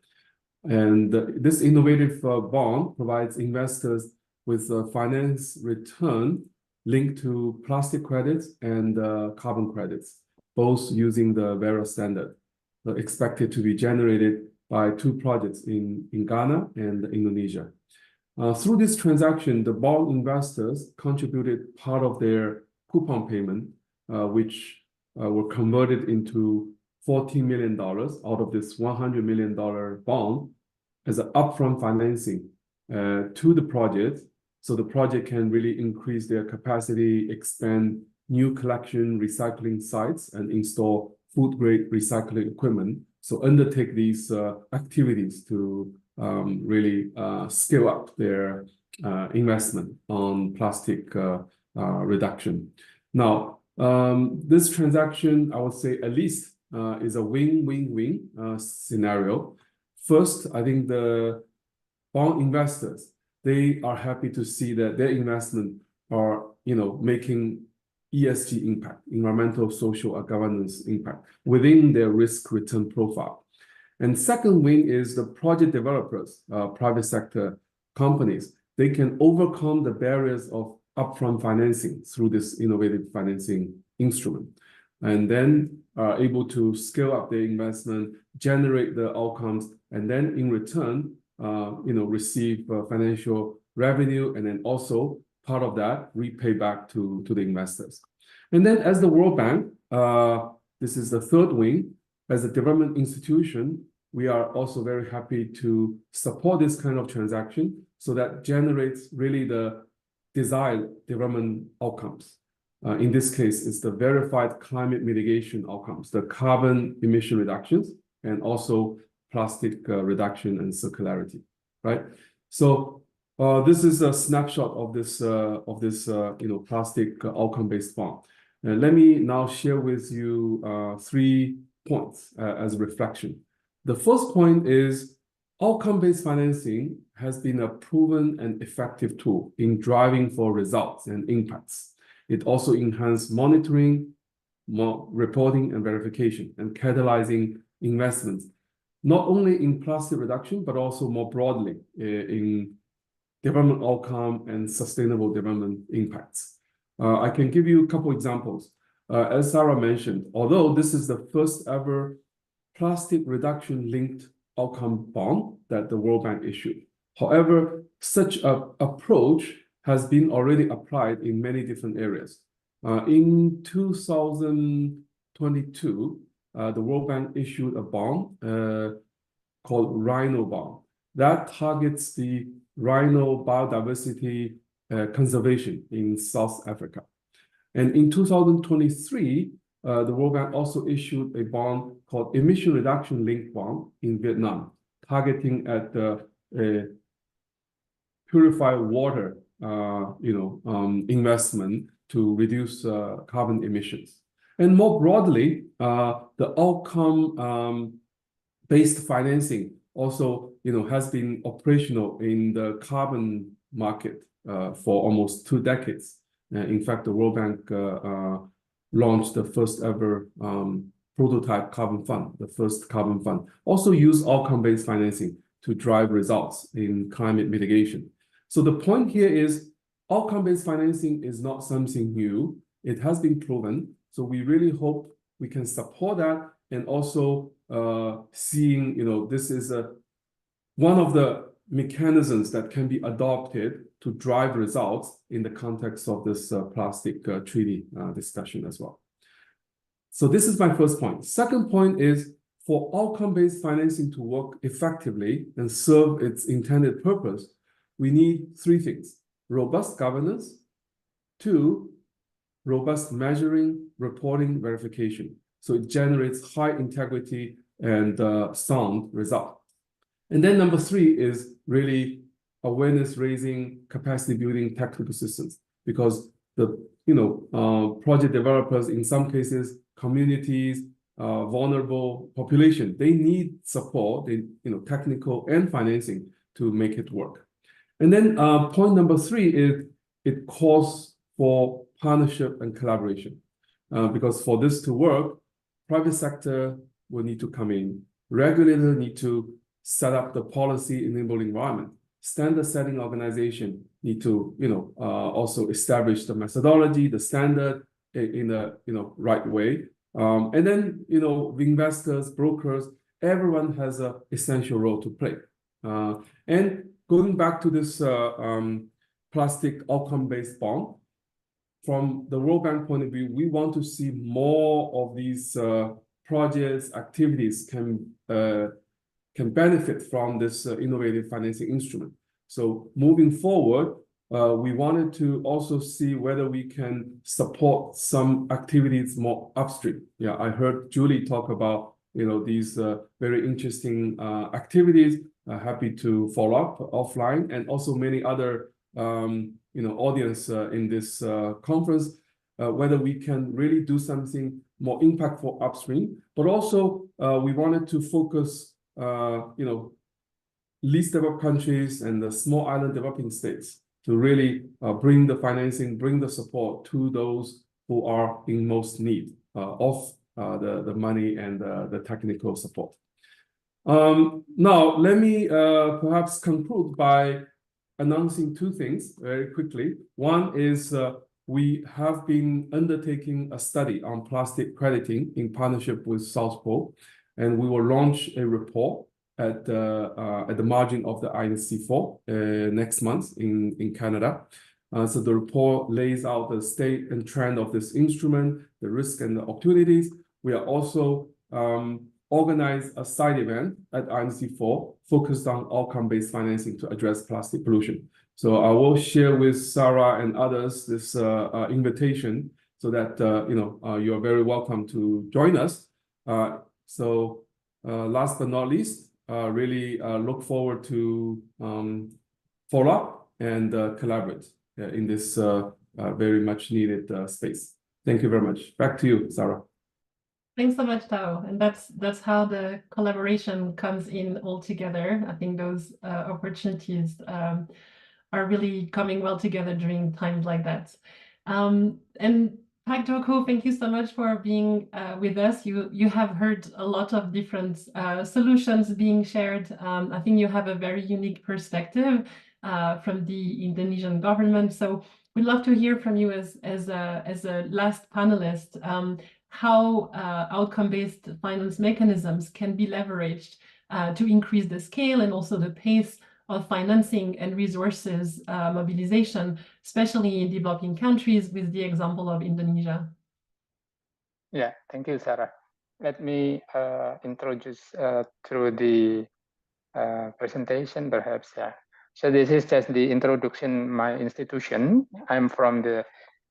And this innovative bond provides investors with a finance return linked to plastic credits and carbon credits, both using the Vera standard, expected to be generated by 2 projects in Ghana and Indonesia. Through this transaction, the bond investors contributed part of their coupon payment, which were converted into $14 million out of this $100 million bond as an upfront financing to the project. So the project can really increase their capacity, expand new collection recycling sites, and install food-grade recycling equipment. So undertake these activities to really scale up their investment on plastic reduction. Now, this transaction, I would say at least is a win-win-win scenario. First, I think the bond investors, they are happy to see that their investment are, making ESG impact, environmental, social, and governance impact within their risk return profile. And second win is the project developers, private sector companies, they can overcome the barriers of upfront financing through this innovative financing instrument, and then are able to scale up their investment, generate the outcomes, and then in return, receive financial revenue, and then also part of that repay back to the investors. And then as the World Bank, this is the third wing. As a development institution, we are also very happy to support this kind of transaction so that generates really the desired development outcomes. In this case, it's the verified climate mitigation outcomes, the carbon emission reductions, and also plastic reduction and circularity, right? So this is a snapshot of this plastic outcome-based bond. Let me now share with you 3 points as a reflection. The first point is outcome-based financing has been a proven and effective tool in driving for results and impacts. It also enhances monitoring, reporting, and verification, and catalyzing investments, not only in plastic reduction, but also more broadly in development outcome and sustainable development impacts. I can give you a couple examples. As Sarah mentioned, although this is the first ever plastic reduction linked outcome bond that the World Bank issued. However, such an approach has been already applied in many different areas. In 2022, the World Bank issued a bond called Rhino Bond that targets the rhino biodiversity conservation in South Africa. And in 2023, the World Bank also issued a bond called Emission Reduction Linked Bond in Vietnam, targeting at the purified water investment to reduce carbon emissions. And more broadly, the outcome-based financing also has been operational in the carbon market for almost 2 decades. In fact, the World Bank launched the first ever prototype carbon fund, the first carbon fund, also used outcome-based financing to drive results in climate mitigation. So the point here is outcome-based financing is not something new. It has been proven. So we really hope we can support that, and also seeing, this is one of the mechanisms that can be adopted to drive results in the context of this plastic treaty discussion as well. So this is my first point. Second point is, for outcome-based financing to work effectively and serve its intended purpose, we need three things: robust governance, two, robust measuring, reporting, verification. So it generates high integrity and sound result. And then number three is really awareness raising, capacity building, technical assistance, because the project developers, in some cases, communities, vulnerable population, they need support, technical and financing to make it work. And then point number three is it calls for partnership and collaboration, because for this to work, private sector will need to come in, regulators need to set up the policy enabling environment, standard setting organization need to also establish the methodology, the standard in a right way. And then investors, brokers, everyone has an essential role to play. And going back to this plastic outcome-based bond, from the World Bank point of view, we want to see more of these projects, activities can benefit from this innovative financing instrument. So moving forward, we wanted to also see whether we can support some activities more upstream. Yeah, I heard Julie talk about these very interesting activities. Happy to follow up offline, and also many other audience in this conference, whether we can really do something more impactful upstream, but also we wanted to focus least developed countries and the small island developing states to really bring the financing, bring the support to those who are in most need of the money and the technical support. Now, let me perhaps conclude by announcing two things very quickly. One is we have been undertaking a study on plastic crediting in partnership with South Pole, and we will launch a report at the margin of the INC4 next month in Canada. So the report lays out the state and trend of this instrument, the risk and the opportunities. We are also organize a side event at INC4 focused on outcome-based financing to address plastic pollution. So I will share with Sarah and others this invitation so that you are very welcome to join us. So last but not least, really look forward to follow up and collaborate in this very much needed space. Thank you very much. Back to you, Sarah. Thanks so much, Tao. And that's how the collaboration comes in all together. I think those opportunities are really coming well together during times like that. And Pak Joko, thank you so much for being with us. You have heard a lot of different solutions being shared. I think you have a very unique perspective from the Indonesian government. So we'd love to hear from you as a last panelist. How outcome-based finance mechanisms can be leveraged to increase the scale and also the pace of financing and resources mobilization, especially in developing countries, with the example of Indonesia. Yeah, thank you, Sarah. Let me introduce through the presentation, perhaps. Yeah. So this is just the introduction, my institution. I'm from the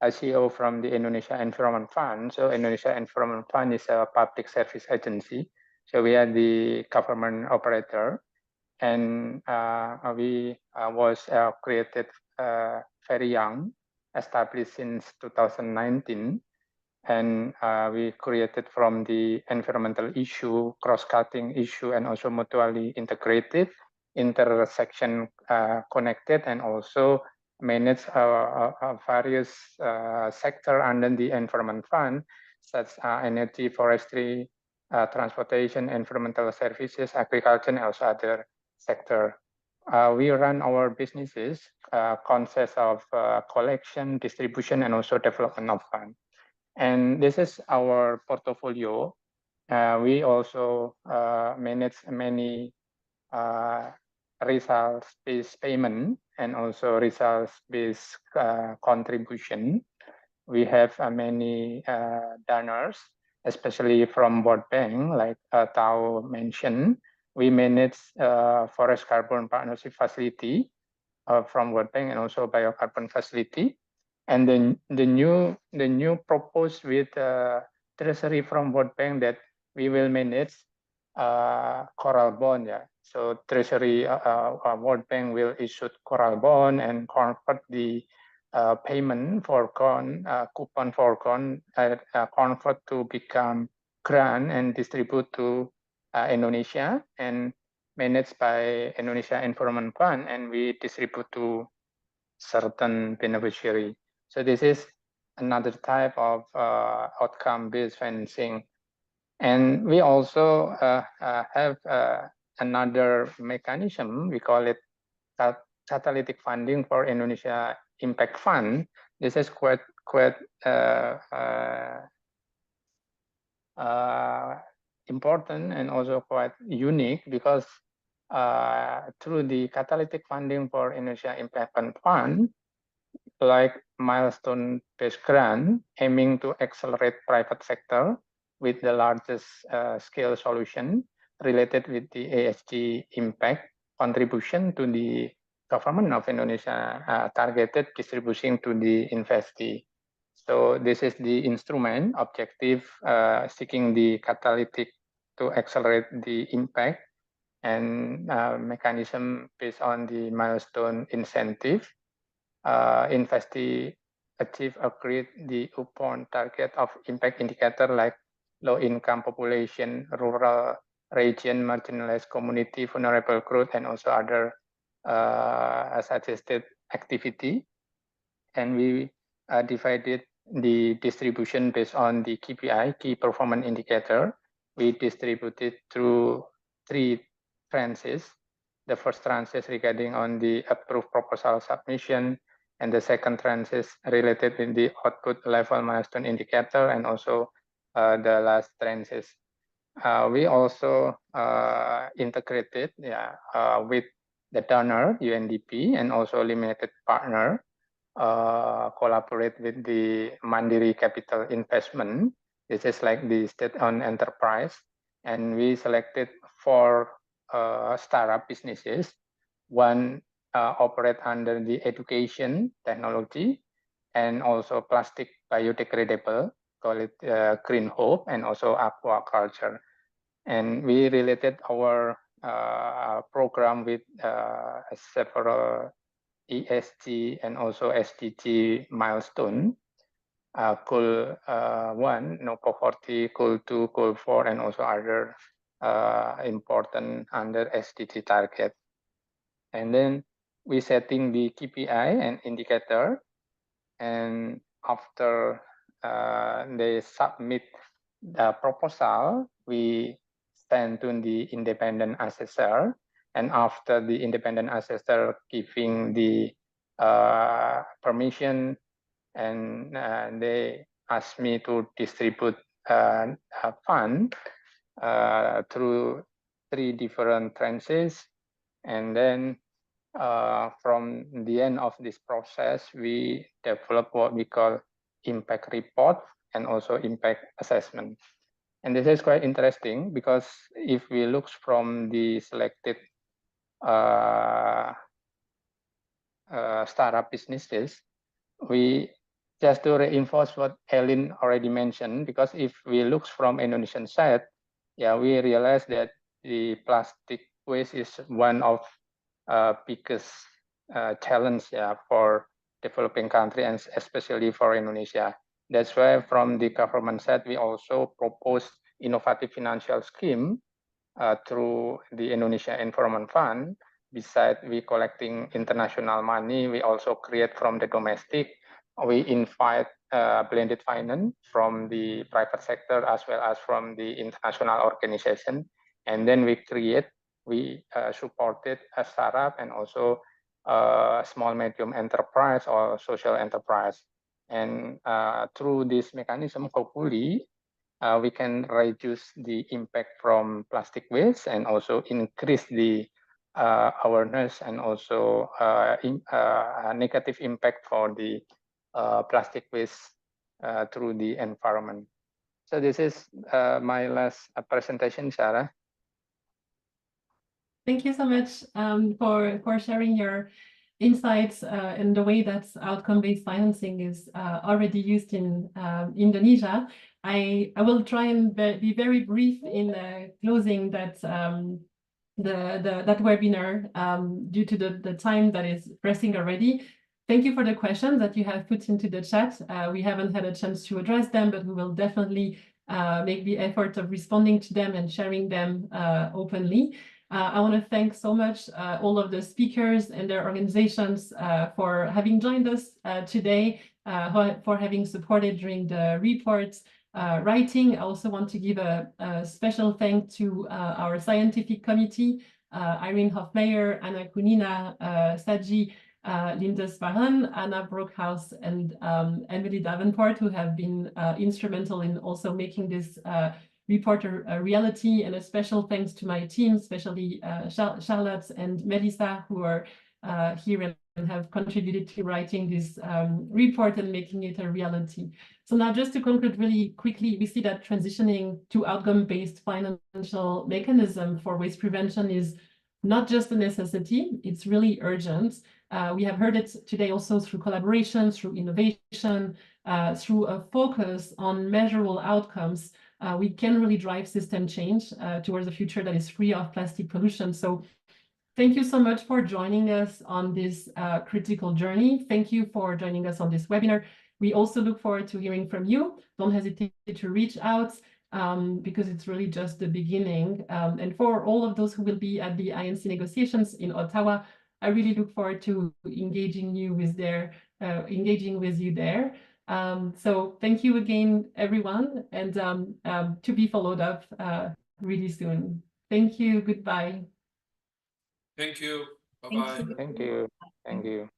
CEO from the Indonesia Environment Fund. So Indonesia Environment Fund is a public service agency. So we are the government operator, and we was created very young, established since 2019, and we created from the environmental issue, cross-cutting issue, and also mutually integrated, intersection connected, and also manage various sector under the Environment Fund, such as energy, forestry, transportation, environmental services, agriculture, and also other sector. We run our businesses consists of collection, distribution, and also development of fund. And this is our portfolio. We also manage many results-based payment and also results-based contribution. We have many donors, especially from World Bank, like Tao mentioned. We manage forest carbon partnership facility from World Bank and also biocarbon facility. And then the new proposed with Treasury from World Bank that we will manage coral bond. Yeah. So Treasury World Bank will issue coral bond and convert the payment for coupon for convert to become grant and distribute to Indonesia and managed by Indonesia Environment Fund, and we distribute to certain beneficiary. So this is another type of outcome-based financing. And we also have another mechanism, we call it catalytic funding for Indonesia Impact Fund. This is quite important and also quite unique because through the catalytic funding for Indonesia Impact Fund, like milestone-based grant aiming to accelerate private sector with the largest scale solution related with the ESG impact contribution to the government of Indonesia targeted distribution to the investee. So this is the instrument objective seeking the catalytic to accelerate the impact and mechanism based on the milestone incentive. Investee achieve agreed the upon target of impact indicator like low income population, rural region, marginalized community, vulnerable group, and also other suggested activity. And we divided the distribution based on the KPI, key performance indicator. We distributed through 3 tranches. The first tranche is regarding on the approved proposal submission, and the second tranche is related in the output level milestone indicator, and also the last tranche is we also integrated with the donor UNDP and also limited partner collaborate with the Mandiri Capital Investment. This is like the state-owned enterprise, and we selected 4 startup businesses. One operate under the education technology and also plastic biodegradable, call it Green Hope, and also aquaculture. And we related our program with several ESG and also SDG milestone. Goal 1, no poverty, goal 2, goal 4, and also other important under SDG target. And then we setting the KPI and indicator, and after they submit the proposal, we send to the independent assessor, and after the independent assessor giving the permission, and they asked me to distribute a fund through 3 different tranches. And then from the end of this process, we develop what we call impact report and also impact assessment. And this is quite interesting because if we look from the selected startup businesses, we just to reinforce what Ellen already mentioned, because if we look from Indonesian side, we realize that the plastic waste is one of biggest challenge for developing country and especially for Indonesia. That's why from the government side, we also propose innovative financial scheme through the Indonesia Environment Fund. Besides we collecting international money, we also create from the domestic. We invite blended finance from the private sector as well as from the international organization. And then we create we supported a startup and also small medium enterprise or social enterprise. And through this mechanism, hopefully, we can reduce the impact from plastic waste and also increase the awareness and also negative impact for the plastic waste through the environment. So this is my last presentation, Sarah. Thank you so much for sharing your insights and the way that outcome-based financing is already used in Indonesia. I will try and be very brief in closing that that webinar due to the time that is pressing already. Thank you for the questions that you have put into the chat. We haven't had a chance to address them, but we will definitely make the effort of responding to them and sharing them openly. I want to thank so much all of the speakers and their organizations for having joined us today, for having supported during the reports writing. I also want to give a special thank to our scientific committee, Irene Hofmeyer, Anna Kunina, Saji, Linda Spahan, Anna Brockhaus, and Emily Davenport, who have been instrumental in also making this report a reality. And a special thanks to my team, especially Charlotte and Melissa, who are here and have contributed to writing this report and making it a reality. So now just to conclude really quickly, we see that transitioning to outcome-based financial mechanism for waste prevention is not just a necessity, it's really urgent. We have heard it today also through collaboration, through innovation, through a focus on measurable outcomes. We can really drive system change towards a future that is free of plastic pollution. So thank you so much for joining us on this critical journey. Thank you for joining us on this webinar. We also look forward to hearing from you. Don't hesitate to reach out because it's really just the beginning. And for all of those who will be at the INC negotiations in Ottawa, I really look forward to engaging with you there. So thank you again, everyone, and to be followed up really soon. Thank you. Goodbye. Thank you. Bye-bye. Thank you. Thank you.